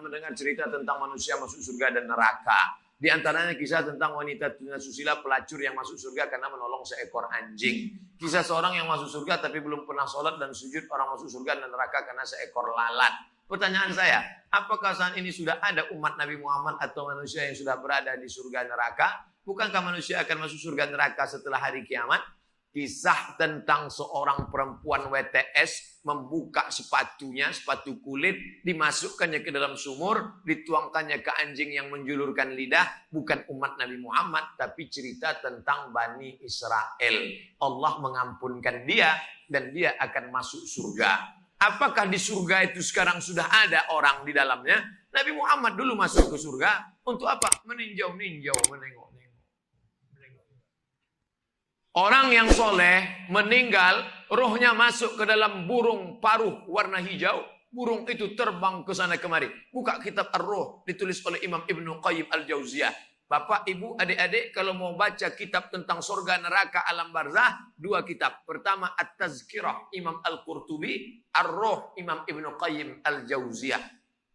mendengar cerita tentang manusia masuk surga dan neraka. Di antaranya kisah tentang wanita tuna susila pelacur yang masuk surga karena menolong seekor anjing. Kisah seorang yang masuk surga tapi belum pernah sholat dan sujud, orang masuk surga dan neraka karena seekor lalat. Pertanyaan saya, apakah saat ini sudah ada umat Nabi Muhammad atau manusia yang sudah berada di surga neraka? Bukankah manusia akan masuk surga neraka setelah hari kiamat? Kisah tentang seorang perempuan WTS membuka sepatunya, sepatu kulit, dimasukkannya ke dalam sumur, dituangkannya ke anjing yang menjulurkan lidah. Bukan umat Nabi Muhammad, tapi cerita tentang Bani Israel. Allah mengampunkan dia dan dia akan masuk surga. Apakah di surga itu sekarang sudah ada orang di dalamnya? Nabi Muhammad dulu masuk ke surga untuk apa? Meninjau-ninjau, menengok. Orang yang soleh meninggal, rohnya masuk ke dalam burung paruh warna hijau. Burung itu terbang ke sana kemari. Buka kitab Ar-Ruh, ditulis oleh Imam Ibnu Qayyim Al-Jauziyah. Bapak, ibu, adik-adik, kalau mau baca kitab tentang surga, neraka, alam barzah, 2 kitab. Pertama, At-Tazkirah, Imam Al-Qurtubi. Ar-Ruh, Imam Ibnu Qayyim Al-Jauziyah.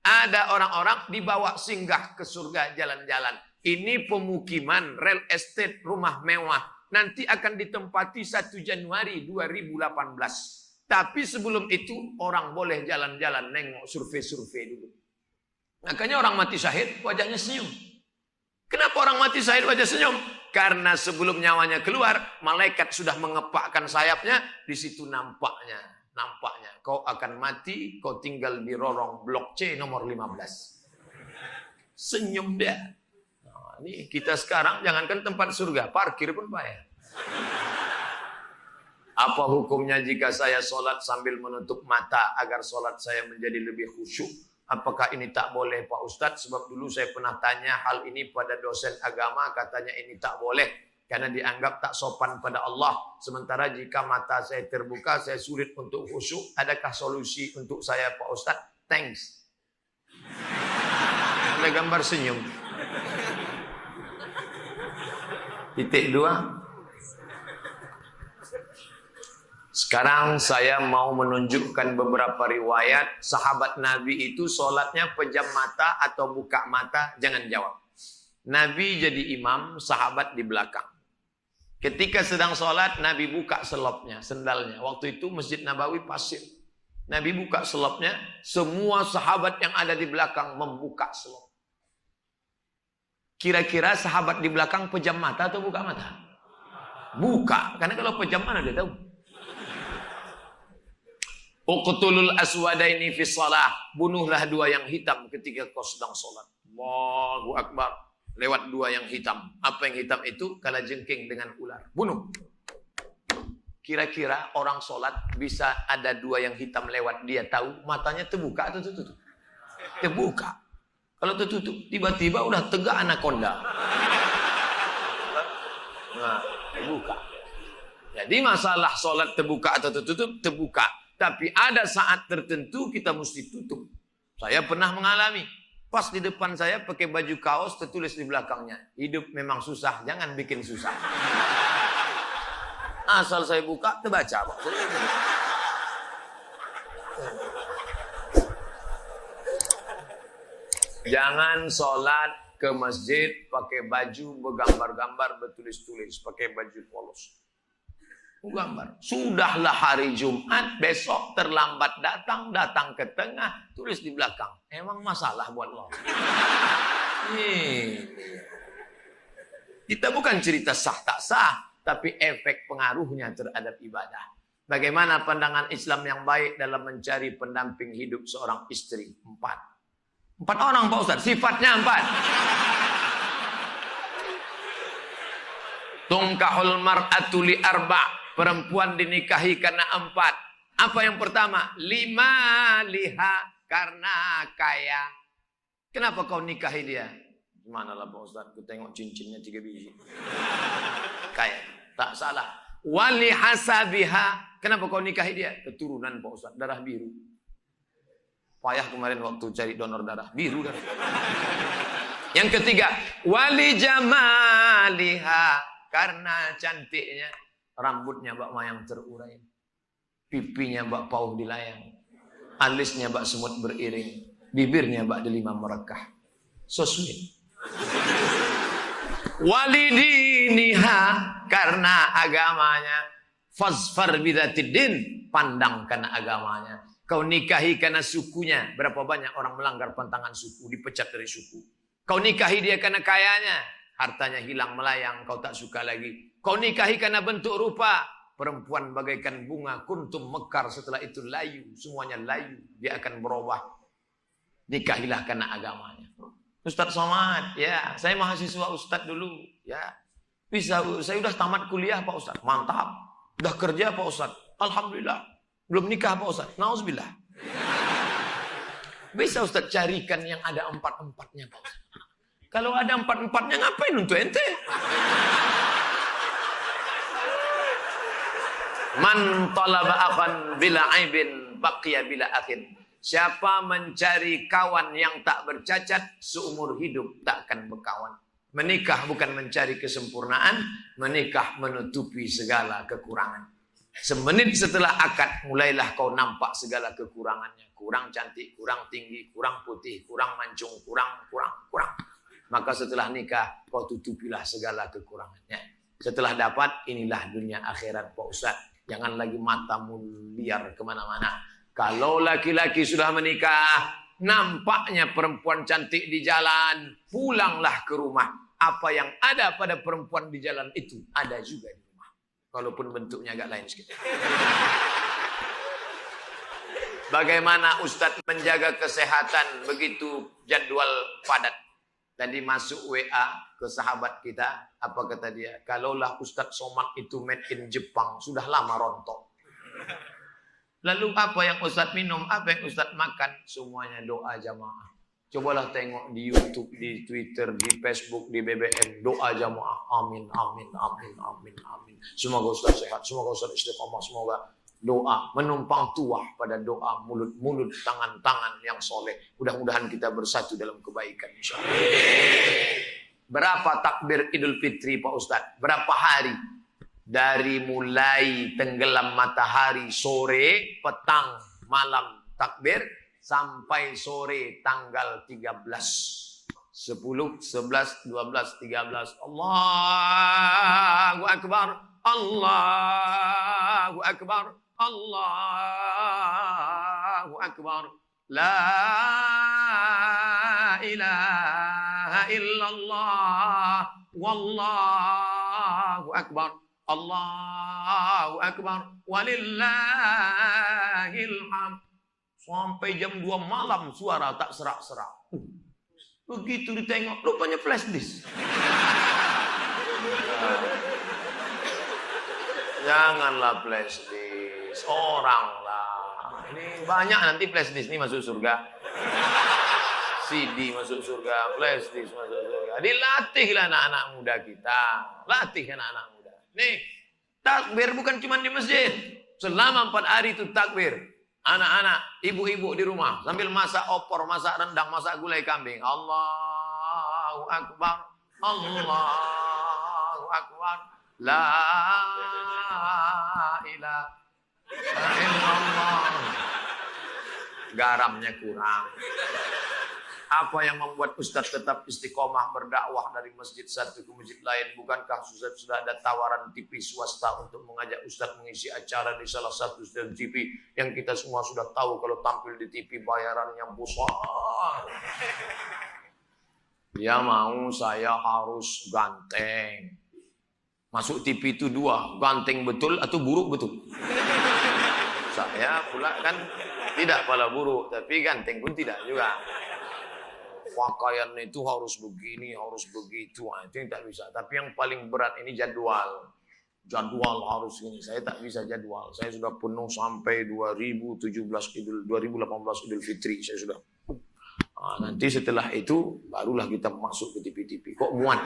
Ada orang-orang dibawa singgah ke surga jalan-jalan. Ini pemukiman, real estate, rumah mewah. Nanti akan ditempati 1 Januari 2018. Tapi sebelum itu orang boleh jalan-jalan nengok survei-survei dulu. Makanya orang mati syahid wajahnya senyum. Kenapa orang mati syahid wajah senyum? Karena sebelum nyawanya keluar, malaikat sudah mengepakkan sayapnya, di situ nampaknya kau akan mati, kau tinggal di lorong blok C nomor 15. Senyum dia. Ini kita sekarang jangankan tempat surga, parkir pun bayar. Apa hukumnya jika saya sholat sambil menutup mata agar sholat saya menjadi lebih khusyuk? Apakah ini tak boleh Pak Ustadz? Sebab dulu saya pernah tanya hal ini pada dosen agama, katanya ini tak boleh. Karena dianggap tak sopan pada Allah. Sementara jika mata saya terbuka, saya sulit untuk khusyuk. Adakah solusi untuk saya Pak Ustadz? Thanks. Ada gambar senyum. Titik 2. Sekarang saya mau menunjukkan beberapa riwayat sahabat Nabi itu sholatnya pejam mata atau buka mata. Jangan jawab. Nabi jadi imam, sahabat di belakang. Ketika sedang sholat, Nabi buka selopnya, sendalnya. Waktu itu Masjid Nabawi pasir. Nabi buka selopnya, semua sahabat yang ada di belakang membuka selop. Kira-kira sahabat di belakang pejam mata atau buka mata? Buka. Karena kalau pejam mana dia tahu. Uqtulul aswadaini fi shalah. Bunuhlah 2 yang hitam ketika kau sedang sholat. Allahu Akbar. Lewat 2 yang hitam. Apa yang hitam itu? Kalajengking dengan ular. Bunuh. Kira-kira orang sholat bisa ada 2 yang hitam lewat. Dia tahu matanya terbuka atau tertutup? Terbuka. Kalau tertutup, tiba-tiba udah tegak anaconda. Nah, terbuka. Jadi masalah sholat terbuka atau tertutup, terbuka. Tapi ada saat tertentu kita mesti tutup. Saya pernah mengalami. Pas di depan saya pakai baju kaos, tertulis di belakangnya. Hidup memang susah, jangan bikin susah. Asal saya buka, terbaca. Jangan sholat ke masjid pakai baju bergambar-gambar, bertulis-tulis, pakai baju polos. Gambar. Sudahlah hari Jumat, besok terlambat datang ke tengah, tulis di belakang. Emang masalah buat lo? Kita bukan cerita sah tak sah, tapi efek pengaruhnya terhadap ibadah. Bagaimana pandangan Islam yang baik dalam mencari pendamping hidup seorang istri? 4 orang Pak Ustaz, sifatnya 4. Tungkahul mar'atu li 4. Perempuan dinikahi karena 4. Apa yang pertama? 5 liha, karena kaya. Kenapa kau nikahi dia? Mana lah Pak Ustaz, aku tengok cincinnya 3 biji. Kaya, tak salah. Wali hasabiha. Kenapa kau nikahi dia? Keturunan Pak Ustaz, darah biru. Payah kemarin waktu cari donor darah, biru darah. Yang ketiga, wali jamaliha, karena cantiknya. Rambutnya bak mayang terurai, pipinya bak pauh dilayang, alisnya bak semut beriring, Bibirnya ba'da 5 merekah. So sweet. Walidiniha, karena agamanya. Fazfar bidzatiddin, pandang karena agamanya. Kau nikahi karena sukunya. Berapa banyak orang melanggar pantangan suku, dipecat dari suku. Kau nikahi dia karena kayanya, hartanya hilang melayang, kau tak suka lagi. Kau nikahi karena bentuk rupa, perempuan bagaikan bunga, kuntum mekar, setelah itu layu, semuanya layu, dia akan berubah. Nikahilah karena agamanya. Ustadz Somad, ya, saya mahasiswa Ustadz dulu, ya. Bisa, saya udah tamat kuliah Pak Ustadz, mantap. Udah kerja Pak Ustadz, alhamdulillah. Belum nikah Pak Ustadz, nauzubillah. Bisa Ustadz carikan yang ada 4-4-nya Pak Ustadz. Kalau ada 4-4-nya ngapain untuk ente? Man talaba akhan bila aibin baqiya bila akhin. Siapa mencari kawan yang tak bercacat, seumur hidup tak akan berkawan. Menikah bukan mencari kesempurnaan, menikah menutupi segala kekurangan. Semenit setelah akad, mulailah kau nampak segala kekurangannya. Kurang cantik, kurang tinggi, kurang putih, kurang mancung, kurang. Maka setelah nikah, kau tutupilah segala kekurangannya. Setelah dapat, inilah dunia akhirat Pak Ustadz. Jangan lagi matamu liar kemana-mana. Kalau laki-laki sudah menikah, nampaknya perempuan cantik di jalan, pulanglah ke rumah. Apa yang ada pada perempuan di jalan itu, ada juga di rumah. Walaupun bentuknya agak lain sedikit. Bagaimana Ustadz menjaga kesehatan begitu jadwal padat? Tadi masuk WA ke sahabat kita, apa kata dia? Kalaulah Ustadz Somad itu made in Jepang, sudah lama rontok. Lalu apa yang Ustadz minum, apa yang Ustadz makan? Semuanya doa jamaah. Cobalah tengok di YouTube, di Twitter, di Facebook, di BBM, doa jamaah. Amin, amin, amin, amin, amin. Semoga Ustadz sehat, semoga Ustadz istiqomah, semoga doa menumpang tuah pada doa, mulut-mulut, tangan-tangan yang soleh. Mudah-mudahan kita bersatu dalam kebaikan insyaallah. Berapa takbir Idul Fitri Pak Ustadz? Berapa hari? Dari mulai tenggelam matahari sore, petang, malam takbir, sampai sore tanggal 13. 10, 11, 12, 13. Allahu Akbar, Allahu Akbar, Allahu Akbar. La ilaha illallah, wallahu akbar. Allahu Akbar walillahil hamd. Sampai jam 2 malam suara tak serak-serak. Begitu ditengok, rupanya flash disk. Janganlah flash disk, orang lah. Ini banyak nanti flash disk ini masuk surga. CD masuk surga, flash disk masuk surga. Dilatihlah anak-anak muda kita. Latih anak-anak muda. Nih, takbir bukan cuma di masjid. Selama 4 hari itu takbir. Anak-anak, ibu-ibu di rumah sambil masak opor, masak rendang, masak gulai kambing. Allahu Akbar, Allahu Akbar. La ilaha illallah. Garamnya kurang. Apa yang membuat Ustadz tetap istiqomah berdakwah dari masjid satu ke masjid lain? Bukankah Ustadz sudah ada tawaran TV swasta untuk mengajak Ustadz mengisi acara di salah satu stasiun TV yang kita semua sudah tahu kalau tampil di TV bayarannya besar. Dia mau saya harus ganteng. Masuk TV itu 2, ganteng betul atau buruk betul. Saya pula kan tidak pala buruk, tapi ganteng pun tidak juga. Pakaian itu harus begini, harus begitu. Nah, itu tidak bisa. Tapi yang paling berat ini jadwal. Jadwal harus ini. Saya tak bisa jadwal. Saya sudah penuh sampai 2018 Idul Fitri. Saya sudah. Nah, nanti setelah itu barulah kita masuk ke TV-TV. Kok muat?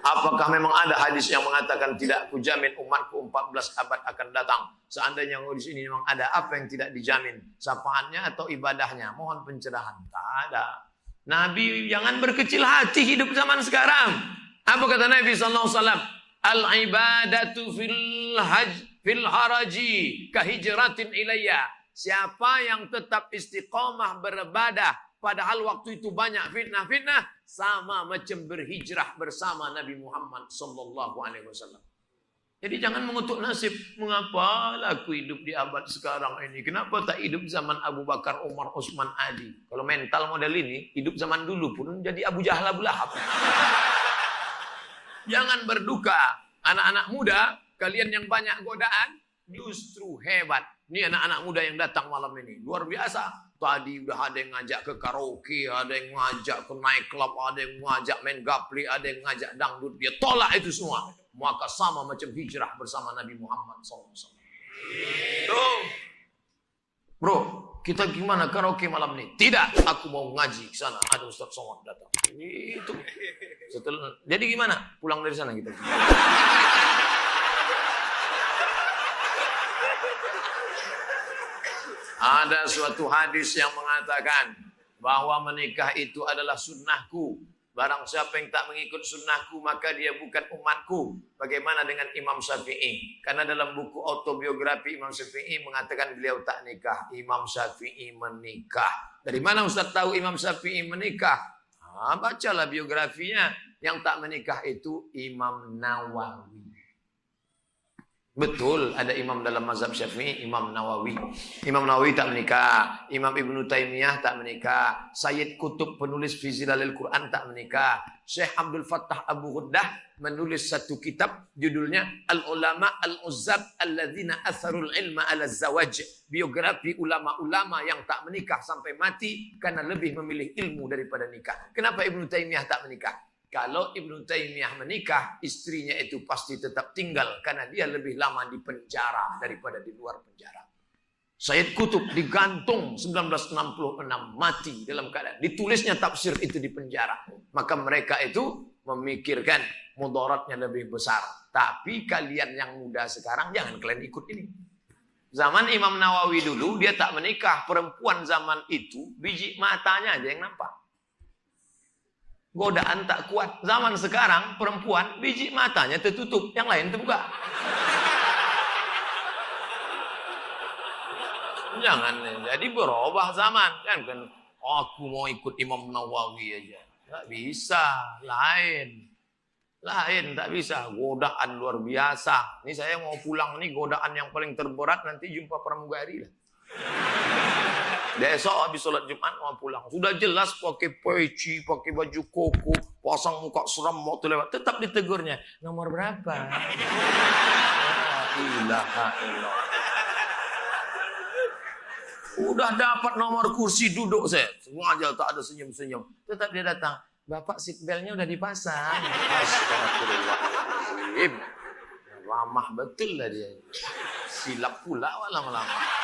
Apakah memang ada hadis yang mengatakan tidak kujamin umatku 14 abad akan datang? Seandainya di sini memang ada, apa yang tidak dijamin? Sapaannya atau ibadahnya? Mohon pencerahan. Tak ada. Nabi jangan berkecil hati hidup zaman sekarang. Apa kata Nabi SAW? Al-ibadatu fil haraji kahijratin ilayya. siapa yang tetap istiqomah beribadah, padahal waktu itu banyak fitnah-fitnah, sama macam berhijrah bersama Nabi Muhammad sallallahu alaihi wasallam. Jadi jangan mengutuk nasib. Mengapa aku hidup di abad sekarang ini? Kenapa tak hidup zaman Abu Bakar, Umar, Utsman, Ali? Kalau mental model ini, hidup zaman dulu pun jadi Abu Jahal, Abu Lahab. Jangan berduka. Anak-anak muda, kalian yang banyak godaan, justru hebat. Ini anak-anak muda yang datang malam ini. Luar biasa. Tadi udah ada yang ngajak ke karaoke, ada yang ngajak ke night club, ada yang ngajak main gapli, ada yang ngajak dangdut. Dia tolak itu semua. Maka sama macam hijrah bersama Nabi Muhammad SAW. Tuh. Bro, kita gimana karaoke malam ini? Tidak, aku mau ngaji ke sana. Ada Ustaz Somad datang. Itu. Setelah, jadi gimana? Pulang dari sana kita. Ada suatu hadis yang mengatakan bahwa menikah itu adalah sunnahku. Barang siapa yang tak mengikut sunnahku, maka dia bukan umatku. Bagaimana dengan Imam Syafi'i? Karena dalam buku autobiografi Imam Syafi'i mengatakan beliau tak nikah. Imam Syafi'i menikah. Dari mana Ustaz tahu Imam Syafi'i menikah? Bacalah biografinya. Yang tak menikah itu Imam Nawawi. Betul, ada imam dalam mazhab Syafi'i, Imam Nawawi. Imam Nawawi tak menikah. Imam Ibnu Taimiyah tak menikah. Sayyid Qutb penulis fi Zilalil Quran tak menikah. Syekh Abdul Fattah Abu Ghuddah menulis satu kitab judulnya Al-Ulama Al-Uzzab Alladzina Atharul Ilma Ala Zawaj. Biografi ulama-ulama yang tak menikah sampai mati karena lebih memilih ilmu daripada nikah. Kenapa Ibnu Taimiyah tak menikah? Kalau Ibnu Taimiyah menikah, istrinya itu pasti tetap tinggal karena dia lebih lama di penjara daripada di luar penjara. Sayyid Qutb digantung 1966, mati dalam keadaan ditulisnya tafsir itu di penjara. Maka mereka itu memikirkan mudaratnya lebih besar. Tapi kalian yang muda sekarang jangan kalian ikut ini. Zaman Imam Nawawi dulu dia tak menikah, perempuan zaman itu biji matanya aja yang nampak. Godaan tak kuat. Zaman sekarang perempuan biji matanya tertutup, yang lain terbuka. Jangan, jadi berubah zaman. Kan aku mau ikut Imam Nawawi aja. Tak bisa, lain. Lain, tak bisa. Godaan luar biasa. Ini saya mau pulang nih, godaan yang paling terberat nanti jumpa pramugari lah. Besok habis sholat Jumat mau pulang. Sudah jelas pakai peci, pakai baju koko, pasang muka seram waktu lewat. Tetap ditegurnya. Nomor berapa? La ilaha illallah. Udah dapat nomor kursi duduk saya. Sengaja tak ada senyum-senyum. Tetap dia datang. Bapak seatbeltnya udah dipasang. Astagfirullahaladzim. Ramah betul lah dia. Silap pula lama-lama.